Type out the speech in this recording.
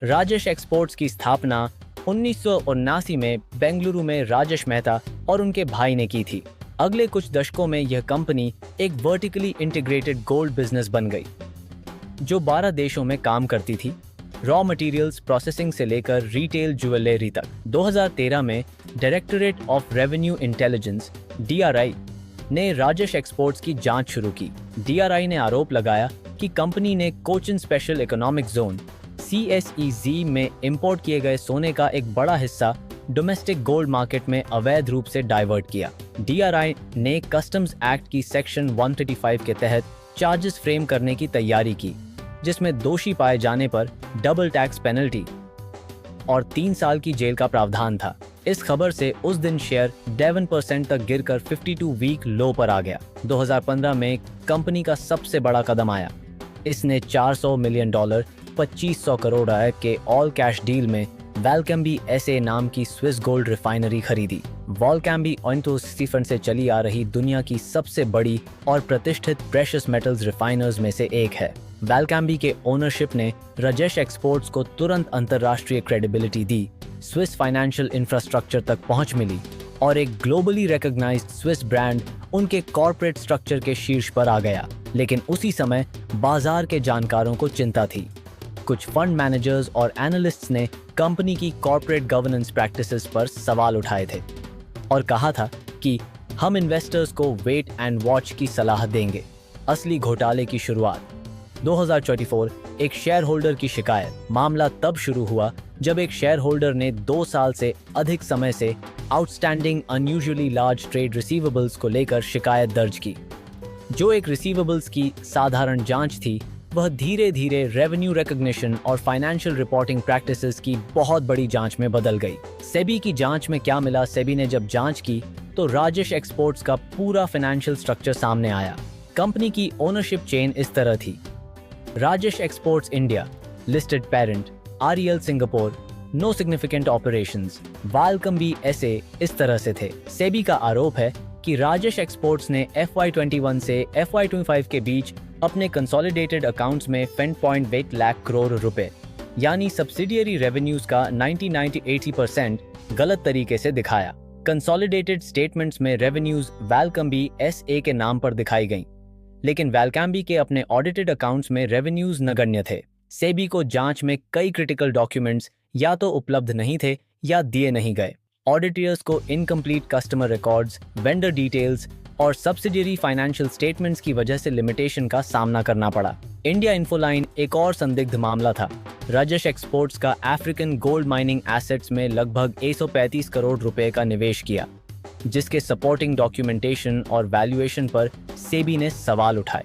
Rajesh exports की स्थापना 1979 में बेंगलुरु में राजेश मेहता और उनके भाई ने की थी। अगले कुछ दशकों में यह कंपनी एक वर्टिकली इंटीग्रेटेड गोल्ड बिजनेस बन गई, जो 12 देशों में काम करती थी, रॉ मटेरियल्स प्रोसेसिंग से लेकर रिटेल ज्वेलरी तक। 2013 में directorate of revenue intelligence (DRI) ने राजेश एक्सपोर्ट्स की जांच शुरू की। DRI ने आरोप लगाया कि कंपनी ने Cochin special economic zone (CSEZ) में इंपोर्ट किए गए सोने का एक बड़ा हिस्सा डोमेस्टिक गोल्ड मार्केट में अवैध रूप से डाइवर्ट किया। DRI ने कस्टम्स एक्ट की सेक्शन 135 के तहत चार्जेस फ्रेम करने की तैयारी की, जिसमें दोषी पाए जाने पर डबल टैक्स पेनल्टी और 3 साल की जेल का प्रावधान था। इस खबर से उस दिन शेयर 11% तक गिरकर 52 वीक लो पर आ गया। 2015 में कंपनी का सबसे बड़ा कदम आया। इसने $400 मिलियन 2500 करोड़ के ऑल कैश डील में वैलकैम्बी SA नाम की स्विस गोल्ड रिफाइनरी खरीदी। वॉलकैम्बी ओइंटो-स्टीफन से चली आ रही दुनिया की सबसे बड़ी और प्रतिष्ठित प्रेशियस मेटल्स रिफाइनर्स में से एक है। वैलकैम्बी के ओनरशिप ने राजेश एक्सपोर्ट्स को तुरंत अंतर्राष्ट्रीय क्रेडिबिलिटी दी, स्विस फाइनेंशियल इंफ्रास्ट्रक्चर तक पहुंच मिली और एक ग्लोबली रिकॉग्नाइज्ड स्विस ब्रांड उनके कॉर्पोरेट स्ट्रक्चर के शीर्ष पर आ गया। लेकिन उसी समय बाजार के जानकारों को चिंता थी। कुछ फंड मैनेजर्स और एनालिस्ट्स ने कंपनी की कॉर्पोरेट गवर्नेंस प्रैक्टिसेस पर सवाल उठाए थे और कहा था कि हम इन्वेस्टर्स को वेट एंड वॉच की सलाह देंगे। असली घोटाले की शुरुआत 2024 एक शेयर होल्डर की शिकायत। मामला तब शुरू हुआ जब एक शेयर होल्डर ने 2 साल से अधिक समय से outstanding unusually large trade receivables को लेकर शिकायत दर्ज की। जो एक रिसीवेबल्स की साधारण जांच थी, वह धीरे धीरे रेवेन्यू रिकॉग्निशन और फाइनेंशियल रिपोर्टिंग प्रैक्टिसेस की बहुत बड़ी जांच में बदल गई। सेबी की जांच में क्या मिला? सेबी ने जब जांच की तो राजेश एक्सपोर्ट्स का पूरा फाइनेंशियल स्ट्रक्चर सामने आया। कंपनी की ओनरशिप चेन इस तरह थी: Rajesh exports India, listed parent REL Singapore, no significant operations, Valcambi SA इस तरह से थे। सेबी का आरोप है कि राजेश एक्सपोर्ट्स ने FY21 से FY25 के बीच अपने कंसोलिडेटेड अकाउंट्स में 10.8 लाख करोड़ रुपए यानी सब्सिडियरी रेवेन्यूज का 90-80% गलत तरीके से दिखाया। कंसोलिडेटेड स्टेटमेंट्स में रेवेन्यूज वैलकैम्बी SA के नाम पर दिखाई गईं, लेकिन वैलकैम्बी के अपने ऑडिटेड अकाउंट्स में रेवेन्यूज नगण्य थे। सेबी को जांच में कई क्रिटिकल डॉक्यूमेंट्स या तो उपलब्ध नहीं थे या दिए नहीं गए। ऑडिटर्स को incomplete customer records, vendor details और सब्सिडियरी फाइनेंशियल स्टेटमेंट्स की वजह से लिमिटेशन का सामना करना पड़ा। इंडिया इन्फोलाइन एक और संदिग्ध मामला था। राजेश एक्सपोर्ट्स का अफ्रीकन गोल्ड माइनिंग एसेट्स में लगभग 135 करोड़ रुपए का निवेश किया, जिसके सपोर्टिंग डॉक्यूमेंटेशन और वैल्यूएशन पर सेबी ने सवाल उठाए।